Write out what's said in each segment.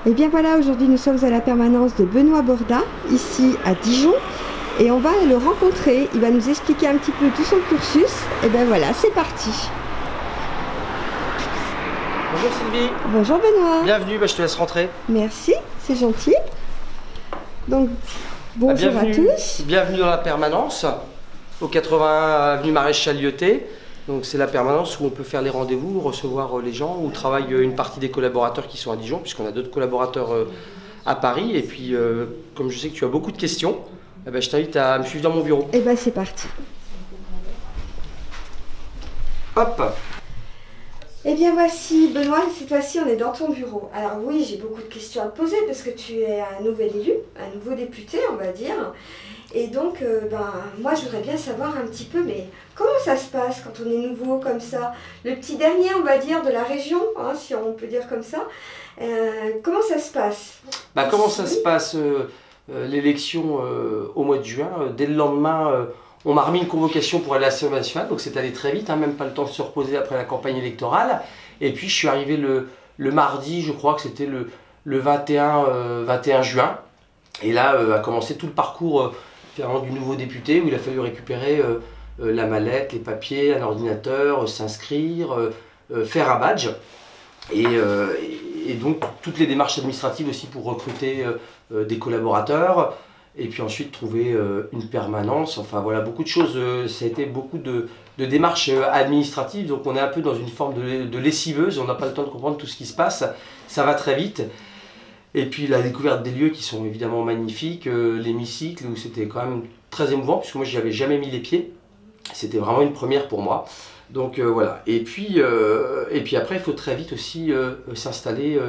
Et bien voilà, aujourd'hui nous sommes à la permanence de Benoît Borda, ici à Dijon, et on va le rencontrer. Il va nous expliquer un petit peu tout son cursus. Et bien voilà, c'est parti. Bonjour Sylvie. Bonjour Benoît. Bienvenue, je te laisse rentrer. Merci, c'est gentil. Donc bonjour à tous. Bienvenue dans la permanence, au 81 avenue Maréchal Lyoté. Donc c'est la permanence où on peut faire les rendez-vous, recevoir les gens, où travaille une partie des collaborateurs qui sont à Dijon, puisqu'on a d'autres collaborateurs à Paris. Et puis comme je sais que tu as beaucoup de questions, je t'invite à me suivre dans mon bureau. Et bien c'est parti. Hop. Eh bien voici Benoît, cette fois-ci on est dans ton bureau. Alors oui, j'ai beaucoup de questions à te poser parce que tu es un nouvel élu, un nouveau député on va dire. Et donc moi je voudrais bien savoir un petit peu, mais comment ça se passe quand on est nouveau comme ça? Le petit dernier on va dire de la région, hein, si on peut dire comme ça. Comment ça se passe? Comment ça se passe l'élection au mois de juin? Dès le lendemain, on m'a remis une convocation pour aller à l'Assemblée nationale, donc c'est allé très vite, hein, même pas le temps de se reposer après la campagne électorale. Et puis je suis arrivé le mardi, je crois que c'était le 21 juin. Et là a commencé tout le parcours du nouveau député, où il a fallu récupérer la mallette, les papiers, un ordinateur, s'inscrire, faire un badge. Et donc toutes les démarches administratives aussi pour recruter des collaborateurs. Et puis ensuite trouver une permanence, enfin voilà, beaucoup de choses, ça a été beaucoup de démarches administratives, donc on est un peu dans une forme de lessiveuse, on n'a pas le temps de comprendre tout ce qui se passe, ça va très vite. Et puis la découverte des lieux qui sont évidemment magnifiques, l'hémicycle où c'était quand même très émouvant, puisque moi j'y avais jamais mis les pieds, c'était vraiment une première pour moi. Donc voilà, et puis après il faut très vite aussi s'installer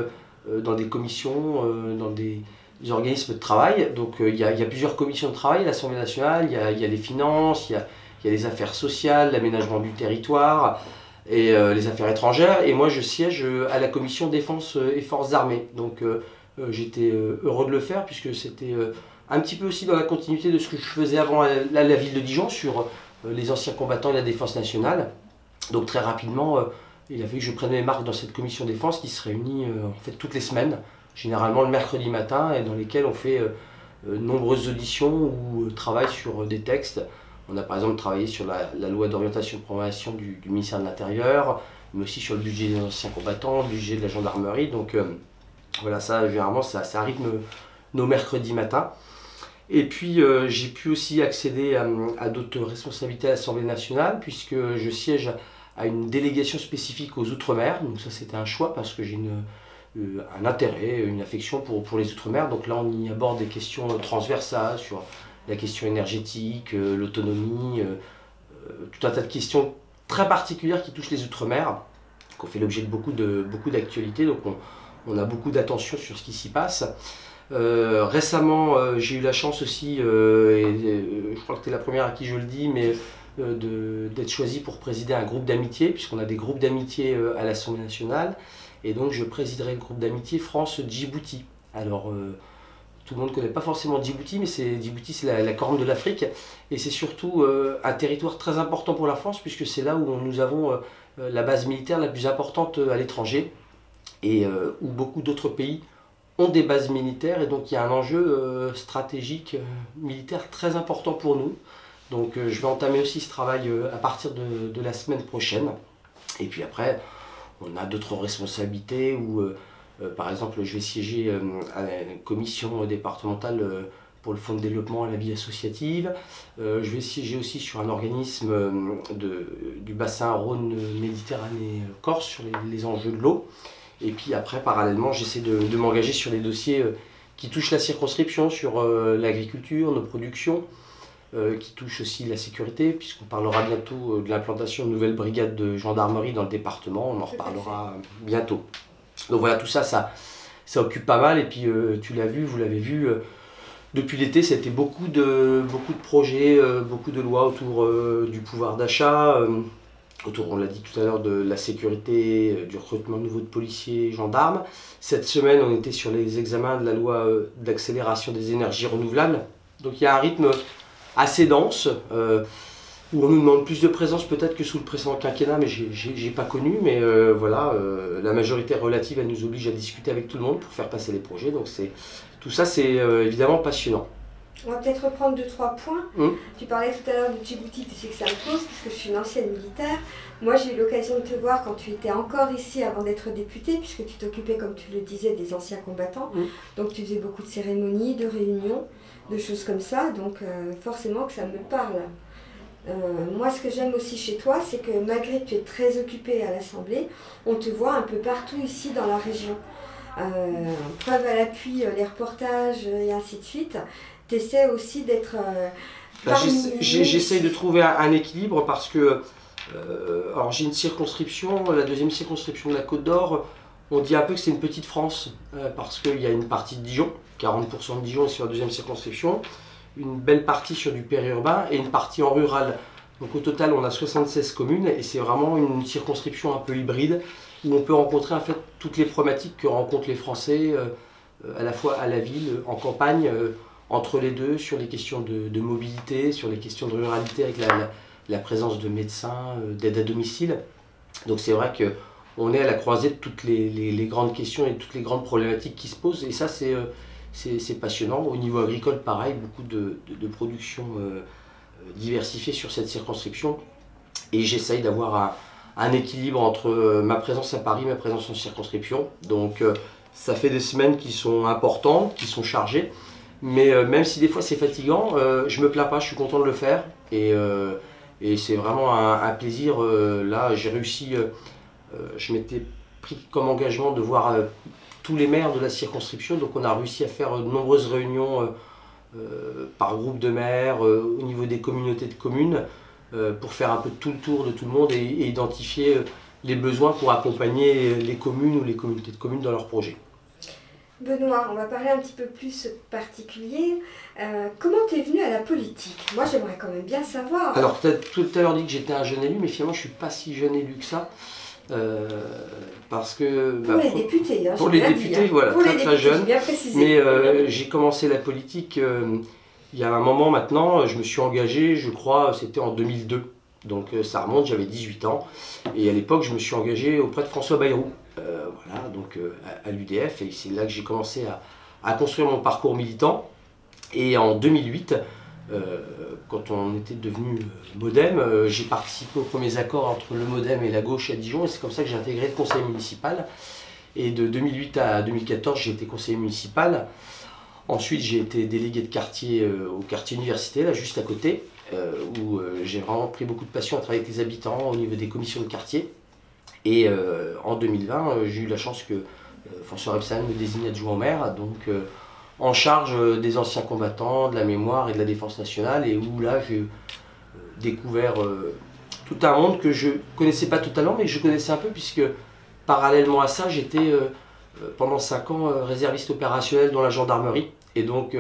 dans des commissions, dans des organismes de travail. Donc il y a plusieurs commissions de travail à l'Assemblée nationale, il y a les finances, il y a les affaires sociales, l'aménagement du territoire et les affaires étrangères. Et moi je siège à la commission défense et forces armées. Donc j'étais heureux de le faire, puisque c'était un petit peu aussi dans la continuité de ce que je faisais avant à la ville de Dijon sur les anciens combattants et la défense nationale. Donc très rapidement, il a fallu que je prenne mes marques dans cette commission défense qui se réunit en fait toutes les semaines, généralement le mercredi matin, et dans lesquelles on fait nombreuses auditions ou travaille sur des textes. On a par exemple travaillé sur la loi d'orientation et de programmation du ministère de l'Intérieur, mais aussi sur le budget des anciens combattants, le budget de la gendarmerie. Donc voilà, ça généralement ça rythme nos mercredis matins. Et puis j'ai pu aussi accéder à d'autres responsabilités à l'Assemblée nationale, puisque je siège à une délégation spécifique aux Outre-mer. Donc ça c'était un choix, parce que j'ai un intérêt, une affection pour les Outre-mer. Donc là on y aborde des questions transversales sur la question énergétique, l'autonomie, tout un tas de questions très particulières qui touchent les Outre-mer, qui ont fait l'objet de beaucoup d'actualités. Donc on a beaucoup d'attention sur ce qui s'y passe. Récemment, j'ai eu la chance aussi, et je crois que tu es la première à qui je le dis, mais d'être choisi pour présider un groupe d'amitié, puisqu'on a des groupes d'amitié à l'Assemblée nationale, et donc je présiderai le groupe d'amitié France-Djibouti. Alors, tout le monde ne connaît pas forcément Djibouti, mais Djibouti c'est la corne de l'Afrique, et c'est surtout un territoire très important pour la France, puisque c'est là où nous avons la base militaire la plus importante à l'étranger, et où beaucoup d'autres pays ont des bases militaires, et donc il y a un enjeu stratégique militaire très important pour nous. Donc je vais entamer aussi ce travail à partir de la semaine prochaine. Et puis après, on a d'autres responsabilités où, par exemple, je vais siéger à la commission départementale pour le fonds de développement à la vie associative. Je vais siéger aussi sur un organisme du bassin Rhône-Méditerranée-Corse sur les enjeux de l'eau. Et puis après, parallèlement, j'essaie de m'engager sur les dossiers qui touchent la circonscription, sur l'agriculture, nos productions, qui touchent aussi la sécurité, puisqu'on parlera bientôt de l'implantation de nouvelles brigades de gendarmerie dans le département, on en reparlera bientôt. Donc voilà, tout ça, ça occupe pas mal, et puis tu l'as vu, vous l'avez vu, depuis l'été, c'était beaucoup de projets, beaucoup de lois autour du pouvoir d'achat, autour, on l'a dit tout à l'heure, de la sécurité, du recrutement nouveau de policiers, gendarmes. Cette semaine, on était sur les examens de la loi d'accélération des énergies renouvelables. Donc il y a un rythme assez dense. où on nous demande plus de présence peut-être que sous le précédent quinquennat, mais j'ai pas connu. Mais voilà, la majorité relative, elle nous oblige à discuter avec tout le monde pour faire passer les projets. Donc tout ça, c'est évidemment passionnant. On va peut-être reprendre 2-3 points. Mmh. Tu parlais tout à l'heure de Djibouti, tu sais que ça me pose, puisque je suis une ancienne militaire. Moi, j'ai eu l'occasion de te voir quand tu étais encore ici avant d'être députée, puisque tu t'occupais, comme tu le disais, des anciens combattants. Mmh. Donc tu faisais beaucoup de cérémonies, de réunions, de choses comme ça. Donc forcément que ça me parle. Moi, ce que j'aime aussi chez toi, c'est que malgré que tu es très occupée à l'Assemblée, on te voit un peu partout ici dans la région. Preuve à l'appui, les reportages et ainsi de suite. Tu essaies aussi d'être... J'essaye de trouver un équilibre parce que alors j'ai une circonscription, la deuxième circonscription de la Côte d'Or, on dit un peu que c'est une petite France parce qu'il y a une partie de Dijon, 40% de Dijon est sur la deuxième circonscription, une belle partie sur du périurbain et une partie en rural. Donc au total on a 76 communes et c'est vraiment une circonscription un peu hybride où on peut rencontrer en fait toutes les problématiques que rencontrent les Français à la fois à la ville, en campagne, entre les deux, sur les questions de mobilité, sur les questions de ruralité avec la présence de médecins, d'aide à domicile. Donc c'est vrai qu'on est à la croisée de toutes les grandes questions et toutes les grandes problématiques qui se posent. Et ça c'est passionnant. Au niveau agricole, pareil, beaucoup de production diversifiée sur cette circonscription. Et j'essaye d'avoir un équilibre entre ma présence à Paris et ma présence en circonscription. Donc ça fait des semaines qui sont importantes, qui sont chargées. Mais même si des fois c'est fatigant, je me plains pas, je suis content de le faire et c'est vraiment un plaisir. Là j'ai réussi, je m'étais pris comme engagement de voir tous les maires de la circonscription, donc on a réussi à faire de nombreuses réunions par groupe de maires, au niveau des communautés de communes, pour faire un peu tout le tour de tout le monde et identifier les besoins pour accompagner les communes ou les communautés de communes dans leurs projets. Benoît, on va parler un petit peu plus particulier. Comment tu es venu à la politique? Moi, j'aimerais quand même bien savoir. Alors, tu as tout à l'heure dit que j'étais un jeune élu, mais finalement, je ne suis pas si jeune élu que ça. Parce que... Pour les députés, hein, pour les députés, voilà, pour très jeune. Bien précisé. Mais j'ai commencé la politique il y a un moment maintenant. Je me suis engagé, je crois, c'était en 2002. Donc ça remonte, j'avais 18 ans. Et à l'époque, je me suis engagé auprès de François Bayrou. Voilà, donc à l'UDF, et c'est là que j'ai commencé à construire mon parcours militant. Et en 2008, quand on était devenu MODEM, j'ai participé aux premiers accords entre le MODEM et la gauche à Dijon, et c'est comme ça que j'ai intégré le conseil municipal. Et de 2008 à 2014, j'ai été conseiller municipal. Ensuite, j'ai été délégué de quartier au quartier université, là juste à côté, où j'ai vraiment pris beaucoup de passion à travailler avec les habitants au niveau des commissions de quartier. Et en 2020, j'ai eu la chance que François Rebsamen me désigne adjoint au maire, donc en charge des anciens combattants, de la mémoire et de la défense nationale, et où là j'ai découvert tout un monde que je connaissais pas totalement, mais que je connaissais un peu, puisque parallèlement à ça, j'étais pendant 5 ans réserviste opérationnel dans la gendarmerie. Et donc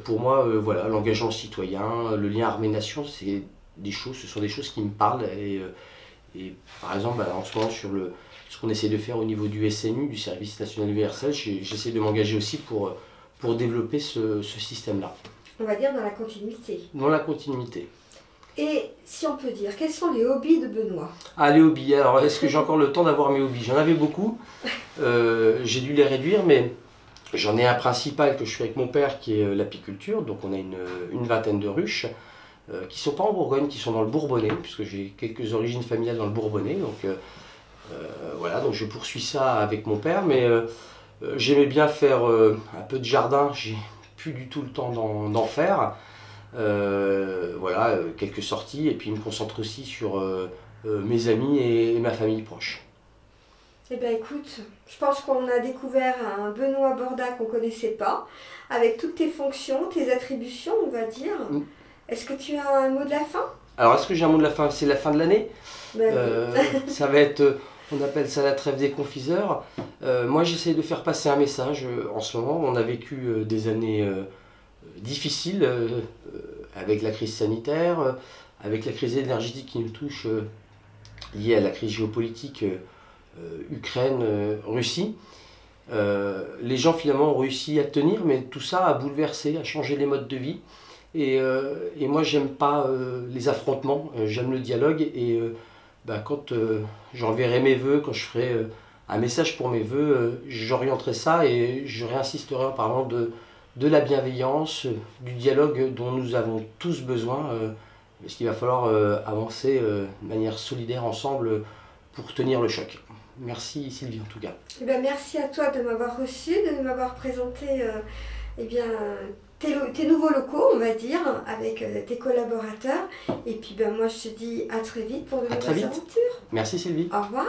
pour moi, voilà, l'engagement citoyen, le lien armée-nation, ce sont des choses qui me parlent. Et par exemple, en ce moment, sur ce qu'on essaie de faire au niveau du SNU, du Service National Universel, j'essaie de m'engager aussi pour développer ce système-là. On va dire dans la continuité. Dans la continuité. Et si on peut dire, quels sont les hobbies de Benoît? Ah, les hobbies. Alors, est-ce que j'ai encore le temps d'avoir mes hobbies? J'en avais beaucoup. J'ai dû les réduire, mais j'en ai un principal que je fais avec mon père, qui est l'apiculture. Donc, on a une vingtaine de ruches. Qui ne sont pas en Bourgogne, qui sont dans le Bourbonnais, puisque j'ai quelques origines familiales dans le Bourbonnais. Donc voilà, donc je poursuis ça avec mon père, mais j'aimais bien faire un peu de jardin, j'ai plus du tout le temps d'en faire. Voilà, quelques sorties, et puis me concentre aussi sur mes amis et ma famille proche. Eh bien écoute, je pense qu'on a découvert un Benoît Borda qu'on ne connaissait pas, avec toutes tes fonctions, tes attributions, on va dire. Est-ce que tu as un mot de la fin? Alors, est-ce que j'ai un mot de la fin? C'est la fin de l'année. Ça va être, on appelle ça la trêve des confiseurs. Moi, j'essaie de faire passer un message en ce moment. On a vécu des années difficiles avec la crise sanitaire, avec la crise énergétique qui nous touche, liée à la crise géopolitique Ukraine-Russie. Les gens, finalement, ont réussi à tenir, mais tout ça a bouleversé, a changé les modes de vie. Et moi, j'aime pas les affrontements, j'aime le dialogue. Et quand j'enverrai mes vœux, quand je ferai un message pour mes vœux, j'orienterai ça et je réinsisterai en parlant de la bienveillance, du dialogue dont nous avons tous besoin, parce qu'il va falloir avancer de manière solidaire ensemble pour tenir le choc. Merci Sylvie en tout cas. Eh bien, merci à toi de m'avoir reçu, de m'avoir présenté tes nouveaux locaux, on va dire, avec tes collaborateurs. Et puis moi je te dis à très vite pour de nouvelles aventures. Merci Sylvie. Au revoir.